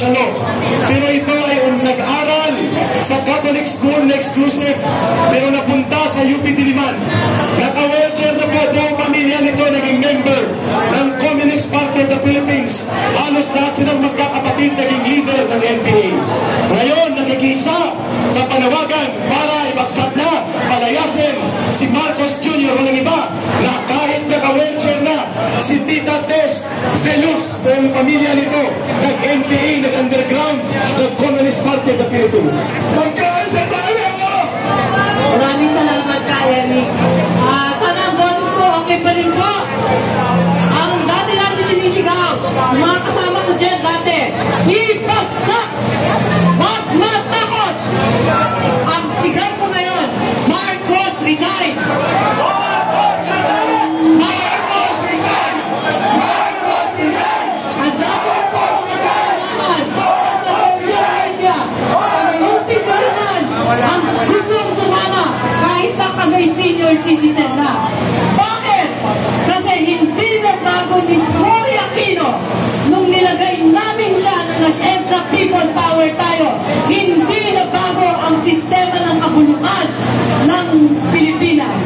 martial law. Pero ito ay nag-aral sa Catholic school na exclusive, pero napunta sa UP Diliman. Naka-wheelchair na po buong pamilya nito, naging member ng Communist Party of the Philippines. Halos lahat silang magkakapatid naging leader ng NPA. Ngayon, nakikisa sa panawagan para ibagsak na, palayasin si Marcos Jr. walang iba na kahit naka-wheelchair na si Tita Tess Velus, buong pamilya nito, nag-NPA, nag-underground, ng Communist Party of the Philippines. Magkaisa tayo! Maraming salamat ka, Eric. Sana ang boses ko okay pa rin po. Ang dati natin sinisigaw, mga kasama ko dyan dati, ibagsak! Wag matakot! Ang sigaw ko ngayon, Marcos resign! Marcos resign! Marcos resign! Ang dati po naman sa social media, ang lupit ko naman, ang gustong sumama kahit na kami senior citizen na. Bakit? Kasi hindi na bago ni Cory Aquino nung nilagay namin siya na nag-EDSA people power tayo. Hindi na bago ang sistema ng kabulukan ng Pilipinas.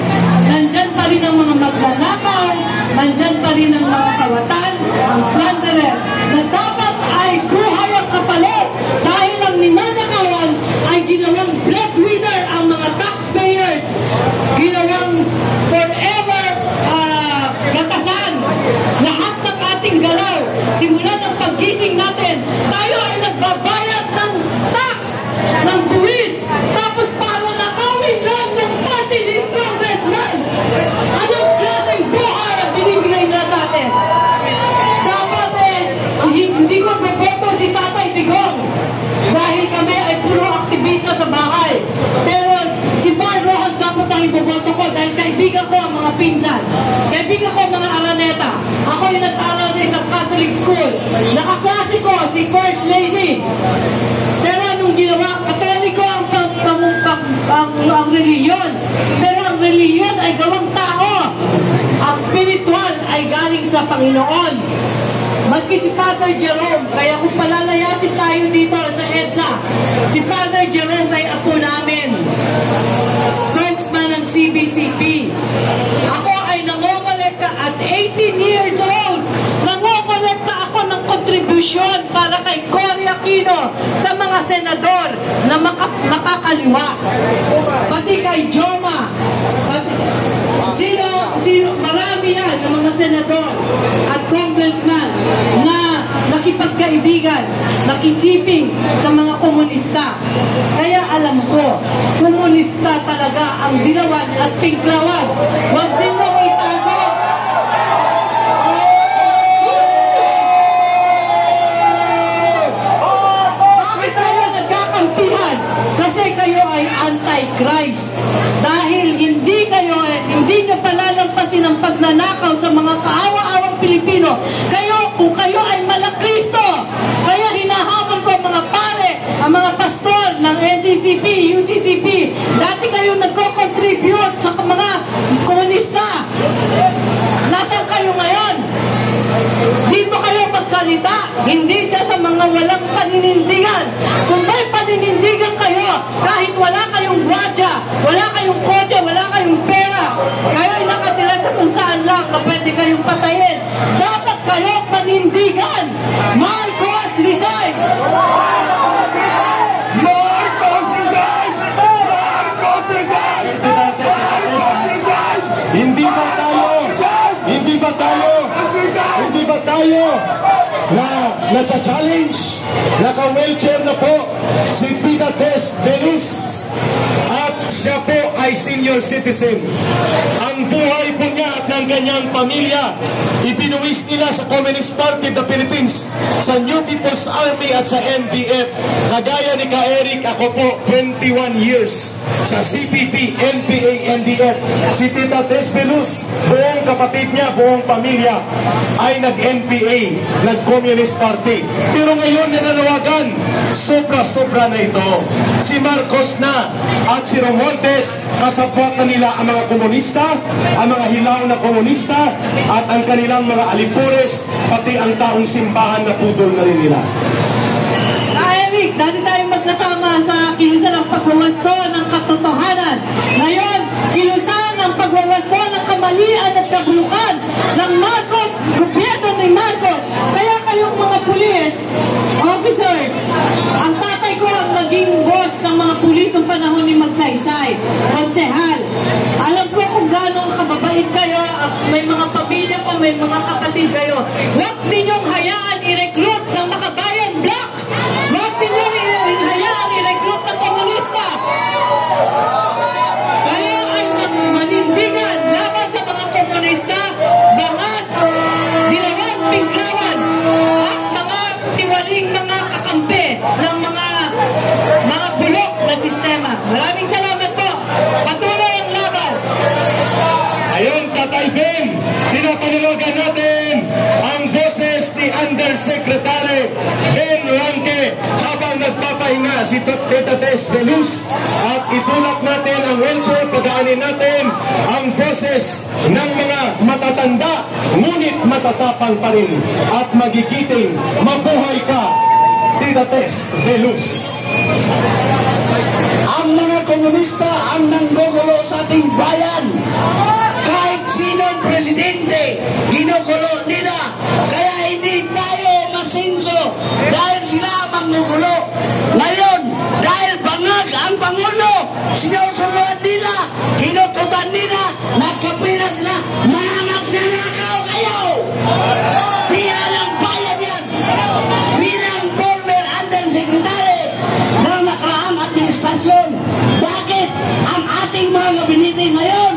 Nandyan pa rin ang mga magnanakaw, nandyan pa rin ang mga kawatan, ang plunderer, na dapat ay buhay ang kapalit dahil ang ninanakawan ay ginawang breadwinner ang mga taxpayers, ginawang forever gatasan. Lahat ng ating galaw, simula ng paggising natin, tayo ay nagbabayad ng tax, ng buwis, tapos para nakawin lang ng party list congressman. Anong klaseng buhay ang binibigay nila sa atin? Dapat hindi ko boboto si Tatay Digong dahil kami ay puro aktivista sa bahay. Pero si Mar Rojas dapat ang iboboto ko dahil kaibigan ko ang mga pinsan. Kaibigan ko ang mga Araneta. Ako yung nag-aral sa isang Catholic school. Nakaklase ko si First Lady. Pero anong ginawa? Katoliko ang reliyon. Pero ang reliyon ay gawang tao. Ang spiritual ay galing sa Panginoon. Maski si Father Jerome, kaya kung palalayasin tayo dito sa EDSA, si Father Jerome ay apo namin, spokesman ng CBCP. Ako ay nangongolekta at 18 years old. Nangongolekta ako ng kontribusyon para kay Cory Aquino sa mga senador na makakaliwa. Pati kay Joma. Marami yan ng mga senador at congressman na nakipagkaibigan, nakisiping sa mga komunista. Kaya alam ko, komunista talaga ang Dilawan at Pinklawan. Huwag din mo itago. Bakit kayo nagkakampihan? Kasi kayo ay anti-Christ. Dahil hindi nyo palalampasin ang pagnanakaw sa mga kaawa-awang Pilipino. Kung kayo ay malakristo, kaya hinahamon ko ang mga pare, ang mga pastor ng NCCP, UCCP, dati kayo nagko-contribute sa mga komunista. Nasaan kayo ngayon? Dito kayo magsalita, hindi dyan sa mga walang paninindigan. Kung may paninindigan kayo, kahit wala kayong gwadya, wala kayong kotse, wala kayong pera, kayo ay nakatira sa kung saan lang na pwede kayong patayin. Dapat kayo panindigan. Marcos resign! Marcos resign! Marcos resign! Marcos resign! Hindi ba tayo na-challenge, naka-wheelchair na po si Tita Tess Velus at siya po ay senior citizen. Ang buhay po niya at ng kanyang pamilya ibinuwis nila sa Communist Party of the Philippines, sa New People's Army at sa MDF. Kagaya ni Ka-Eric, ako po 21 years sa CPP, NPA, NDF. Si Tita Tess Velus, buong kapatid niya, buong pamilya ay nag-NPA, nag-Communist Party. Pero ngayon nananawagan, sobra-sobra na ito. Si Marcos na at si Romualdez, kasabwat na nila ang mga komunista, ang mga hilaw na komunista, at ang kanilang mga alipures, pati ang taong simbahan na pudol na rin nila. dati tayo magkasama sa kilusan ng pagwawasto ng katotohanan. Ngayon, kilusan ng pagwawasto ng kamalian at kabulukan ng Marcos, gobyerno ni Marcos. Kaya kayong mga pulis, officers, ang tatay ko ang naging boss ng mga pulis ng panahon ni Magsaysay, konsehal. Alam ko kung gaano kababait kayo, may mga pamilya ko, may mga kapatid kayo. Huwag ninyong hayaan i-recruit ng Makabayan Black. Huwag ninyong hayaan i-recruit ng komunista. Kaya ay manindigan laban sa mga komunista, bangad, dilawan, pinglawan, at mga tiwaling mga kakampi ng mga bulok na sistema. Maraming salamat po. Patuloy ang laban. Ayon, Tatay Ben, tinatulugan natin ang boses ni Undersecretary Ben Ranque habang nagpapahinga si Tita Tess de Luz, at itulak natin ang wheelchair, padaanin natin ang boses ng mga matatanda ngunit matatapang pa rin at magigiting. Mabuhay ka, Tita Tess de Luz. Ang mga komunista ang nanggugulo sa ating bayan. Kahit sinong presidente, ginugulo nila. Kaya hindi tayo masinso dahil sila manggugulo. Ngayon, dahil bangag ang Pangulo, sinusuluan nila, hinututan nila, nagkapira sila, magnanakaw kayo. Pira ng bayan yan. Bilang former undersecretary ng nakaraang administrasyon, bakit ang ating mga gabinete ngayon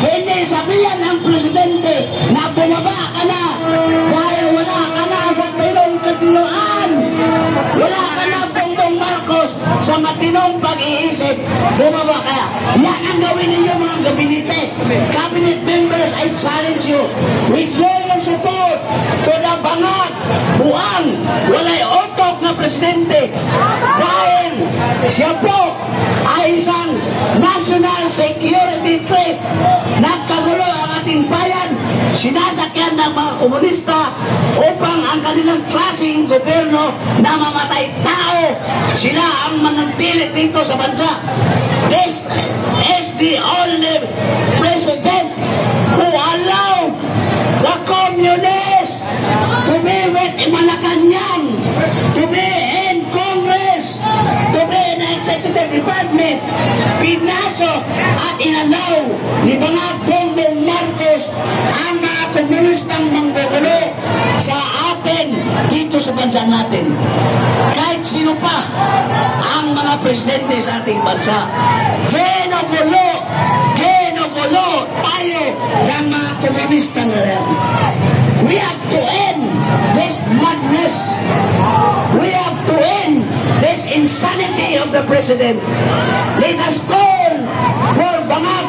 hindi sabihan ng presidente na bumaba ka na dahil wala ka na sa tinong katinuan, wala ka na Bongbong Marcos sa matinong pag-iisip, bumaba ka. Yan ang gawin ninyo mga gabinete. Cabinet members, I challenge you, withdraw your support to the bangag, buang, walay otok na presidente dahil siya po ay isang national security threat. Nagkagulo ang ating bayan, sinasakyan ng mga komunista upang ang kanilang klaseng gobyerno na mamatay tao, sila ang manantilit dito sa bansa. This is the only president who allowed the communists to be with Malacanang, to be in Congress, to be in the executive department. Pinasok at inalaw ni Bongbong Marcos ang mga komunistang manggugulo sa atin dito sa bansa natin. Kahit sino pa ang mga presidente sa ating bansa, ginugulo tayo ng mga komunista na yan. We have to end this madness. We have to end this insanity of the president. Let us call for Bangag